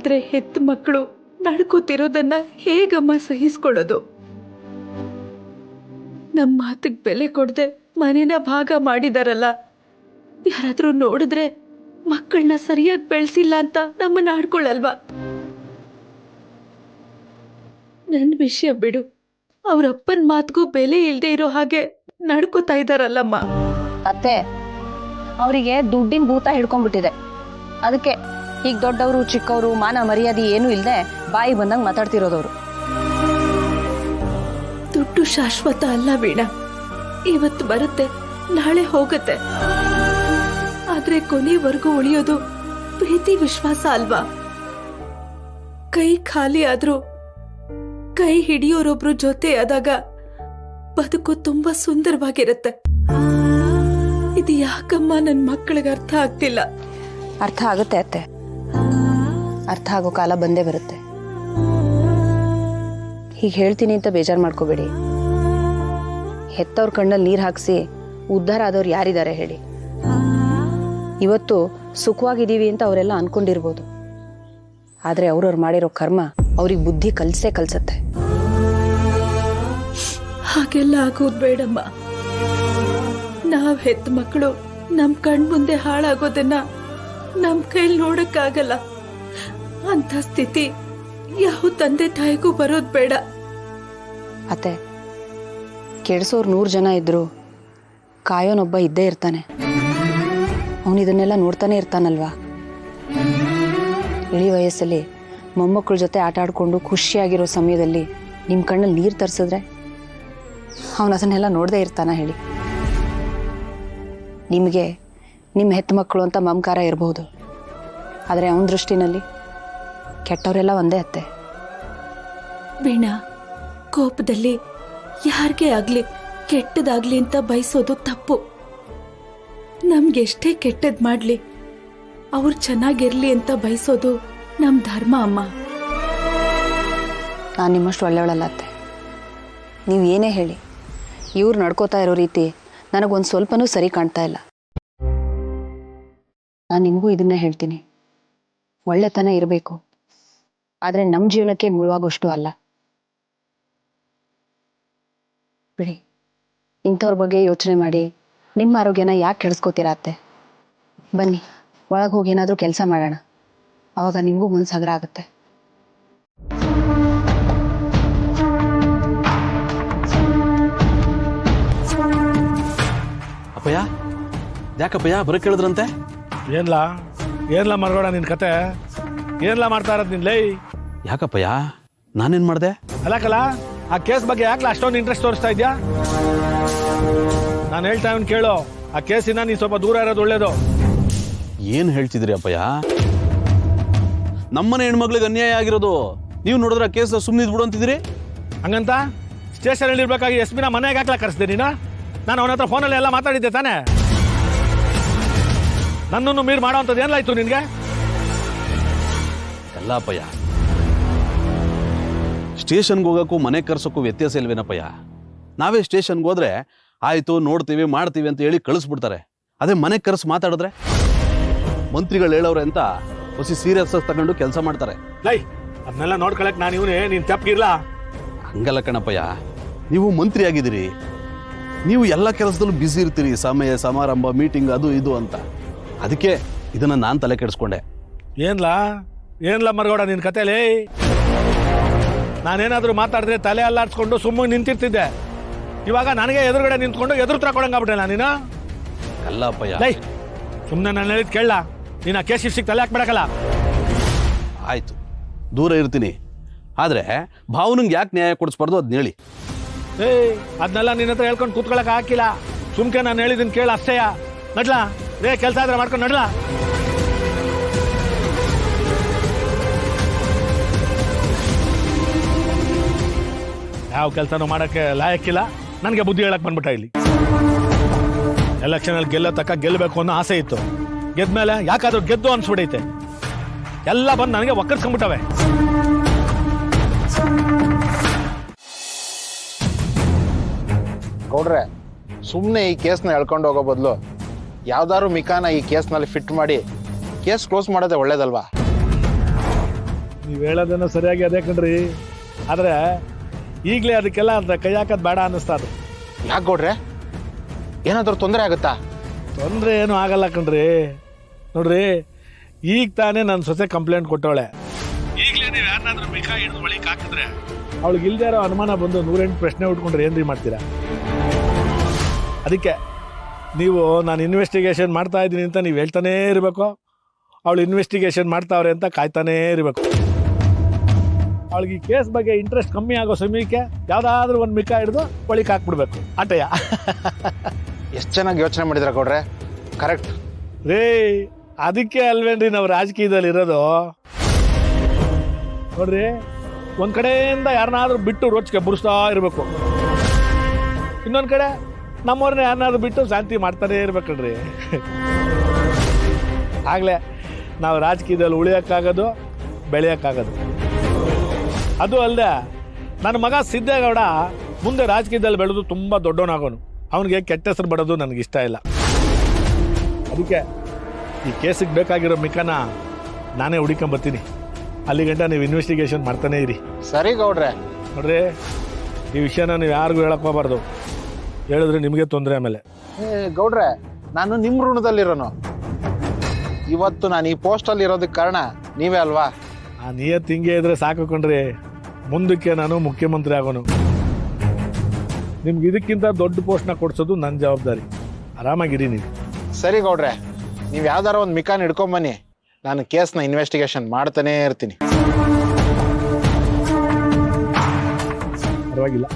ಆದ್ರೆ ಹೆತ್ತ ಮಕ್ಕಳು ನಡ್ಕೋತಿರೋದನ್ನ ಹೇಗಮ್ಮ ಸಹಿಸ್ಕೊಳ್ಳೋದು? ನಮ್ಮ ಮಾತಿಗೆ ಬೆಲೆ ಕೊಡದೆ ಮನೇನ ಭಾಗ ಮಾಡಿದಾರಲ್ಲ, ಯಾರಾದ್ರೂ ನೋಡಿದ್ರೆ ಮಕ್ಕಳನ್ನ ಸರಿಯಾಗಿ ಬೆಳೆಸಿಲ್ಲ ಅಂತ ನಮ್ಮನ್ನ ಆಡ್ಕೊಳ್ಳಲ್ವಾ? ನನ್ನ ವಿಷಯ ಬಿಡು, ಅವ್ರಪ್ಪನ ಮಾತಿಗೂ ಬೆಲೆ ಇಲ್ದೇ ಇರೋ ಹಾಗೆ ನಡ್ಕೋತಾ ಇದಾರಲ್ಲಮ್ಮ. ಅತ್ತೆ, ಅವರಿಗೆ ದುಡ್ಡಿನ ಭೂತ ಹಿಡ್ಕೊಂಡ್ಬಿಟ್ಟಿದೆ. ಅದಕ್ಕೆ ಈಗ ದೊಡ್ಡವರು ಚಿಕ್ಕವರು ಮಾನ ಮರ್ಯಾದೆ ಏನೂ ಇಲ್ಲದೆ ಬಾಯಿ ಬಂದಂಗೆ ಮಾತಾಡ್ತಿರೋದವ್ರು. ದುಡ್ಡು ಶಾಶ್ವತ ಅಲ್ಲ ವೀಣಾ. ಇವತ್ತು ಬರುತ್ತೆ, ನಾಳೆ ಹೋಗುತ್ತೆ. ಆದ್ರೆ ಕೊನೆವರೆಗೂ ಉಳಿಯೋದು ಪ್ರೀತಿ ವಿಶ್ವಾಸ ಅಲ್ವಾ? ಕೈ ಖಾಲಿ ಆದ್ರೂ ಕೈ ಹಿಡಿಯೋರೊಬ್ರು ಜೊತೆ ಆದಾಗ ಬದುಕು ತುಂಬಾ ಸುಂದರವಾಗಿರುತ್ತೆ. ಇದು ಯಾಕಮ್ಮ ನನ್ನ ಮಕ್ಕಳಿಗೆ ಅರ್ಥ ಆಗ್ತಿಲ್ಲ? ಅರ್ಥ ಆಗುತ್ತೆ ಅತ್ತೆ, ಅರ್ಥ ಆಗೋ ಕಾಲ ಬಂದೇ ಬರುತ್ತೆ. ಹೀಗೆ ಹೇಳ್ತೀನಿ ಅಂತ ಬೇಜಾರು ಮಾಡ್ಕೋಬೇಡಿ. ಹೆತ್ತವ್ರ ಕಣ್ಣಲ್ಲಿ ನೀರು ಹಾಕಿಸಿ ಉದ್ಧಾರ ಆದವ್ರು ಯಾರಿದ್ದಾರೆ ಹೇಳಿ? ಇವತ್ತು ಸುಖವಾಗಿದ್ದೀವಿ ಅಂತ ಅವರೆಲ್ಲ ಅನ್ಕೊಂಡಿರ್ಬೋದು, ಆದರೆ ಅವ್ರವ್ರು ಮಾಡಿರೋ ಕರ್ಮ ಅವ್ರಿಗೆ ಬುದ್ಧಿ ಕಲ್ಸತ್ತೆ. ಹಾಗೆಲ್ಲ ಆಗೋದು ಬೇಡಮ್ಮ. ನಾವ್ ಹೆತ್ತ ಮಕ್ಕಳು ನಮ್ ಕಣ್ ಮುಂದೆ ಹಾಳಾಗೋದನ್ನ ನಮ್ ಕೈಲಿ ನೋಡಕ್ಕಾಗಲ್ಲ. ಅಂತ ಸ್ಥಿತಿ ಯಾವ ತಂದೆ ತಾಯಿಗೂ ಬರೋದ್ ಬೇಡ. ಅತ್ತೆ, ಕೆಡ್ಸೋರು 100 ಜನ ಇದ್ರು ಕಾಯೋನೊಬ್ಬ ಇದ್ದೇ ಇರ್ತಾನೆ. ಅವನಿದನ್ನೆಲ್ಲ ನೋಡ್ತಾನೆ ಇರ್ತಾನಲ್ವಾ? ಇಳಿ ವಯಸ್ಸಲ್ಲಿ ಮೊಮ್ಮಕ್ಕಳ ಜೊತೆ ಆಟ ಆಡ್ಕೊಂಡು ಖುಷಿಯಾಗಿರೋ ಸಮಯದಲ್ಲಿ ನಿಮ್ಮ ಕಣ್ಣಲ್ಲಿ ನೀರು ತರಿಸಿದ್ರೆ ಅವನು ಅದನ್ನೆಲ್ಲ ನೋಡದೇ ಇರ್ತಾನ ಹೇಳಿ? ನಿಮಗೆ ನಿಮ್ಮ ಹೆತ್ತ ಮಕ್ಕಳು ಅಂತ ಮಮಕಾರ ಇರಬಹುದು, ಆದರೆ ಅವನ ದೃಷ್ಟಿನಲ್ಲಿ ಕೆಟ್ಟವರೆಲ್ಲ ಒಂದೇ ಅತ್ತೆ. ವೀಣಾ, ಕೋಪದಲ್ಲಿ ಯಾರಿಗೇ ಆಗ್ಲಿ ಕೆಟ್ಟದಾಗ್ಲಿ ಅಂತ ಬಯಸೋದು ತಪ್ಪು. ನಮ್ಗೆಷ್ಟೇ ಕೆಟ್ಟದ್ ಮಾಡ್ಲಿ ಅವ್ರು ಚೆನ್ನಾಗಿರ್ಲಿ ಅಂತ ಬಯಸೋದು ನಮ್ ಧರ್ಮ ಅಮ್ಮ. ನಾನು ನಿಮ್ಮಷ್ಟು ಒಳ್ಳೆಯವಳಲ್ಲ ಅತ್ತೆ. ನೀವು ಏನೇ ಹೇಳಿ, ಇವ್ರು ನಡ್ಕೋತಾ ಇರೋ ರೀತಿ ನನಗೊಂದು ಸ್ವಲ್ಪನೂ ಸರಿ ಕಾಣ್ತಾ ಇಲ್ಲ. ನಾನು ನಿಮಗೂ ಇದನ್ನೇ ಹೇಳ್ತೀನಿ, ಒಳ್ಳೆತನ ಇರಬೇಕು, ಆದರೆ ನಮ್ಮ ಜೀವನಕ್ಕೆ ಮುಳುವಾಗೋಷ್ಟು ಅಲ್ಲ. ಬಿಡಿ, ಇಂಥವ್ರ ಬಗ್ಗೆ ಯೋಚನೆ ಮಾಡಿ ನಿಮ್ಮ ಆರೋಗ್ಯನ ಯಾಕೆ ಕೆಡಿಸ್ಕೋತೀರಾ ಅತ್ತೆ? ಬನ್ನಿ, ಒಳಗೆ ಹೋಗಿ ಏನಾದರೂ ಕೆಲಸ ಮಾಡೋಣ, ಅವಾಗ ನಿಮಗೂ ಮನಸ್ಸು ಹಗರ ಆಗುತ್ತೆ. ಅಪ್ಪಯ್ಯ, ಯಾಕಪ್ಪಯ್ಯ ಬರ ಕೇಳಿದ್ರಂತೆ? ಏನ್ಲಾ ಮರಗೋಡ ನಿನ್ ಕತೆ? ಏನ್ಲಾ ಮಾಡ್ತಾ ಇರೋದು ನಿನ್ ಲೈ? ಯಾಕಪ್ಪಯ್ಯ, ನಾನೇನ್ ಮಾಡ್ದೆ? ಅಲ್ಲಕಲ್ಲ, ಆ ಕೇಸ್ ಬಗ್ಗೆ ಯಾಕಲ ಅಷ್ಟೊಂದು ಇಂಟ್ರೆಸ್ಟ್ ತೋರಿಸ್ತಾ ಇದ್ಯಾ? ನಾನು ಹೇಳ್ತಾ ಇವ್ನು ಕೇಳು, ಆ ಕೇಸಿನ ನೀ ಸ್ವಲ್ಪ ದೂರ ಇರೋದು ಒಳ್ಳೇದು. ಏನ್ ಹೇಳ್ತಿದ್ರಿ ಅಪ್ಪಯ್ಯ? ನಮ್ಮನೆ ಹೆಣ್ಮಗ್ಳಿಗೆ ಅನ್ಯಾಯ ಆಗಿರೋದು ನೀವು ನೋಡಿದ್ರೆ ಕೇಸ್ ಸುಮ್ಮನೆ ಬಿಡು ಅಂತಿದ್ರಿ. ಹಂಗಂತ ಸ್ಟೇಷನ್ ಇರ್ಬೇಕಾಗಿ ಎಸ್.ಪಿ.ನ ಮನೆಗೆ ಹಾಕ್ಲಾ ಕರೆಸ್ದೆ ನೀನು? ನಾನು ಅವನ ಹತ್ರ ಫೋನಲ್ಲಿ ಎಲ್ಲ ಮಾತಾಡಿದ್ದೆ ತಾನೆ? ನನ್ನನ್ನು ಮೀರ್ ಮಾಡೋವಂಥದ್ದು ಏನಾಯ್ತು ನಿನ್ಗೆ? ಎಲ್ಲ ಅಪ್ಪಯ್ಯ, ಸ್ಟೇಷನ್ಗೆ ಹೋಗಕ್ಕೂ ಮನೆ ಕರ್ಸೋಕ್ಕೂ ವ್ಯತ್ಯಾಸ ಇಲ್ವೇನಪ್ಪಯ್ಯ? ನಾವೇ ಸ್ಟೇಷನ್ಗೆ ಹೋದ್ರೆ ಆಯ್ತು ನೋಡ್ತೀವಿ ಮಾಡ್ತೀವಿ ಅಂತ ಹೇಳಿ ಕಳಿಸ್ಬಿಡ್ತಾರೆ. ಅದೇ ಮನೆ ಕರ್ಸಿ ಮಾತಾಡಿದ್ರೆ ಮಂತ್ರಿಗಳು ಹೇಳೋರೆ ಅಂತ ಹೊಸಿ ಸೀರಿಯಸ್ ತಗೊಂಡು ಕೆಲಸ ಮಾಡ್ತಾರೆ. ಲೈ, ಅದನ್ನೆಲ್ಲ ನೋಡ್ಕೊಳಕ್ ನಾನು ಇವನೇ ನೀನ್ ತಪ್ಪಿರ್ಲಾ? ಹಂಗಲ್ಲ ಕಣಪ್ಪಯ್ಯ, ನೀವು ಮಂತ್ರಿ ಆಗಿದ್ದೀರಿ, ನೀವು ಎಲ್ಲ ಕೆಲಸದಲ್ಲೂ ಬ್ಯುಸಿ ಇರ್ತೀರಿ, ಸಮಯ ಸಮಾರಂಭ ಮೀಟಿಂಗ್ ಅದು ಇದು ಅಂತ. ಅದಕ್ಕೆ ಇದನ್ನ ನಾನು ತಲೆ ಕೆಡಿಸ್ಕೊಂಡೆ. ಏನ್ಲಾ ಮರಗೋಡ ನಿನ್ ಕತೆಲಿ? ನಾನೇನಾದ್ರೂ ಮಾತಾಡಿದ್ರೆ ತಲೆ ಅಲ್ಲಾಡ್ಸ್ಕೊಂಡು ಸುಮ್ಮನೆ ನಿಂತಿರ್ತಿದ್ದೆ. ಇವಾಗ ನನಗೆ ಎದುರುಗಡೆ ನಿಂತ್ಕೊಂಡು ಎದುರು ತಗೊಳಂಗಾಗ್ಬಿಟ್ಟಲ್ಲ ನೀನು? ಅಲ್ಲ ಅಪ್ಪಯ್ಯ, ಲೈ, ಸುಮ್ಮನೆ ನಾನು ಹೇಳಿದ್ ಕೇಳ. ನೀನು ಆ ಕೇಸ್ ತಲೆ ಹಾಕ್ಬಿಡಕಲ್ಲ. ಆಯ್ತು, ದೂರ ಇರ್ತೀನಿ, ಆದ್ರೆ ಭಾವನಿಗೆ ಯಾಕೆ ನ್ಯಾಯ ಕೊಡಿಸ್ಬಾರ್ದು ಅದನ್ನ ಹೇಳಿ. ಅದನ್ನೆಲ್ಲ ನಿನ್ನ ಹತ್ರ ಹೇಳ್ಕೊಂಡು ಕೂತ್ಕೊಳಕ್ ಹಾಕಿಲ್ಲ. ಸುಮ್ಕೆ ನಾನು ಹೇಳಿದ್ದೀನಿ ಕೇಳ ಅಷ್ಟೇಯ. ನಡ್ಲಾ ರೇ, ಕೆಲಸ ಆದ್ರೆ ಮಾಡ್ಕೊಂಡು ನಡ್ಲಾ. ಯಾವ ಕೆಲಸನೂ ಮಾಡಕ್ಕೆ ಲಾಯಕ್ಕಿಲ್ಲ. ನನಗೆ ಬುದ್ಧಿ ಹೇಳಕ್ ಬಂದ್ಬಿಟ್ಟ ಇಲ್ಲಿ. ಎಲೆಕ್ಷನ್ ಅಲ್ಲಿ ಗೆಲ್ಲೋ ತಕ್ಕ ಗೆಲ್ಲಬೇಕು ಅನ್ನೋ ಆಸೆ ಇತ್ತು. ಗೆದ್ಮೇಲೆ ಯಾಕಾದ್ರೂ ಗೆದ್ದು ಅನ್ಸ್ಬಿಡೈತೆ. ಎಲ್ಲ ಬಂದು ನನಗೆ ಒಕ್ಕರ್ಸ್ಕೊಂಡ್ಬಿಟ್ಟವೆ. ಗೌಡ್ರೆ, ಸುಮ್ಮನೆ ಈ ಕೇಸ್ನ ಎಳ್ಕೊಂಡು ಹೋಗೋ ಬದಲು ಯಾವ್ದಾದ್ರು ಮಿಕಾನ ಈ ಕೇಸ್ನಲ್ಲಿ ಫಿಟ್ ಮಾಡಿ ಕೇಸ್ ಕ್ಲೋಸ್ ಮಾಡೋದೇ ಒಳ್ಳೇದಲ್ವಾ? ನೀವು ಹೇಳೋದನ್ನ ಸರಿಯಾಗಿ ಅದೇ ಕಣ್ರಿ, ಆದರೆ ಈಗಲೇ ಅದಕ್ಕೆಲ್ಲ ಅಂತ ಕೈ ಹಾಕೋದು ಬೇಡ ಅನ್ನಿಸ್ತಾ ಅದು. ಯಾಕೆ ಗೌಡ್ರೆ, ಏನಾದರೂ ತೊಂದರೆ ಆಗುತ್ತಾ? ತೊಂದರೆ ಏನೂ ಆಗಲ್ಲ ಕಣ್ರಿ. ನೋಡ್ರಿ, ಈಗ ತಾನೇ ನನ್ನ ಸೊಸೆ ಕಂಪ್ಲೇಂಟ್ ಕೊಟ್ಟವಳೆ. ಈಗಲೇ ನೀವು ಯಾರನ್ನಾದ್ರೂ ಮಿಕಾ ಹಿಡಿದು ಒಳಗೆ ಹಾಕಿದ್ರೆ ಅವಳಿಗೆ ಇಲ್ದೇ ಇರೋ ಅನುಮಾನ ಬಂದು 108 ಪ್ರಶ್ನೆ ಉಟ್ಕೊಂಡ್ರೆ ಏನ್ರಿ ಮಾಡ್ತೀರಾ? ಅದಕ್ಕೆ ನೀವು ನಾನು ಇನ್ವೆಸ್ಟಿಗೇಷನ್ ಮಾಡ್ತಾ ಇದ್ದೀನಿ ಅಂತ ನೀವು ಹೇಳ್ತಾನೇ ಇರಬೇಕು. ಅವಳು ಇನ್ವೆಸ್ಟಿಗೇಷನ್ ಮಾಡ್ತಾವ್ರೆ ಅಂತ ಕಾಯ್ತಾನೇ ಇರಬೇಕು. ಅವಳಿಗೆ ಈ ಕೇಸ್ ಬಗ್ಗೆ ಇಂಟ್ರೆಸ್ಟ್ ಕಮ್ಮಿ ಆಗೋ ಸಮಯಕ್ಕೆ ಯಾವುದಾದ್ರೂ ಒಂದು ಮಿಕಾ ಹಿಡಿದು ಒಳಗೆ ಹಾಕ್ಬಿಡ್ಬೇಕು. ಆಟಯ್ಯ. ಎಷ್ಟು ಚೆನ್ನಾಗಿ ಯೋಚನೆ ಮಾಡಿದ್ರ ಗೌಡ್ರೆ, ಕರೆಕ್ಟ್ ರೇ. ಅದಕ್ಕೆ ಅಲ್ವೇನ್ರಿ ನಾವು ರಾಜಕೀಯದಲ್ಲಿ ಇರೋದು. ನೋಡ್ರಿ, ಒಂದ್ ಕಡೆಯಿಂದ ಯಾರನ್ನಾದ್ರೂ ಬಿಟ್ಟು ರೋಚಿಗೆ ಬುರಿಸ್ತಾ ಇರಬೇಕು, ಇನ್ನೊಂದ್ ಕಡೆ ನಮ್ಮವ್ರನ್ನ ಯಾರನ್ನಾದ್ರೂ ಬಿಟ್ಟು ಶಾಂತಿ ಮಾಡ್ತಾನೆ ಇರ್ಬೇಕಲ್ರಿ. ಆಗ್ಲೇ ನಾವು ರಾಜಕೀಯದಲ್ಲಿ ಉಳಿಯೋಕ್ಕಾಗೋದು, ಬೆಳೆಯೋಕ್ಕಾಗೋದು. ಅದು ಅಲ್ಲದೆ ನನ್ನ ಮಗ ಸಿದ್ದೇಗೌಡ ಮುಂದೆ ರಾಜಕೀಯದಲ್ಲಿ ಬೆಳೆದು ತುಂಬ ದೊಡ್ಡವನಾಗೋನು. ಅವನಿಗೆ ಕೆಟ್ಟ ಹೆಸರು ಬರೋದು ನನಗಿಷ್ಟ ಇಲ್ಲ. ಅದಕ್ಕೆ ಈ ಕೇಸಿಗೆ ಬೇಕಾಗಿರೋ ಮಿಕನ ನಾನೇ ಹುಡುಕೊಂಬರ್ತೀನಿ. ಅಲ್ಲಿ ಗಂಟ ನೀವು ಇನ್ವೆಸ್ಟಿಗೇಷನ್ ಮಾಡ್ತಾನೆ ಇರಿ. ಸರಿ ಗೌಡ್ರೆ. ನೋಡ್ರಿ, ಈ ವಿಷಯನ ನೀವು ಯಾರಿಗೂ ಹೇಳಕ್ ಹೋಗ್ಬಾರ್ದು. ಹೇಳಿದ್ರೆ ನಿಮಗೆ ತೊಂದರೆ. ಆಮೇಲೆ ಗೌಡ್ರೆ, ನಾನು ನಿಮ್ಮ ಋಣದಲ್ಲಿರೋನು. ಇವತ್ತು ನಾನು ಈ ಪೋಸ್ಟಲ್ಲಿ ಇರೋದಕ್ಕೆ ಕಾರಣ ನೀವೇ ಅಲ್ವಾ? ಆ ನಿಯತ್ ಹಿಂಗೆ ಇದ್ರೆ ಸಾಕು ಕಣ್ರಿ. ಮುಂದಕ್ಕೆ ನಾನು ಮುಖ್ಯಮಂತ್ರಿ ಆಗೋನು. ನಿಮ್ಗೆ ಇದಕ್ಕಿಂತ ದೊಡ್ಡ ಪೋಸ್ಟ್ನ ಕೊಡ್ಸೋದು ನನ್ನ ಜವಾಬ್ದಾರಿ. ಆರಾಮಾಗಿರಿ ನೀವು. ಸರಿ ಗೌಡ್ರೆ, ನೀವು ಯಾವ್ದಾರ ಒಂದು ಮಿಕಾನ್ ಹಿಡ್ಕೊಂಬನ್ನಿ, ನಾನು ಕೇಸ್ನ ಇನ್ವೆಸ್ಟಿಗೇಷನ್ ಮಾಡ್ತಾನೇ ಇರ್ತೀನಿ. ಪರವಾಗಿಲ್ಲ.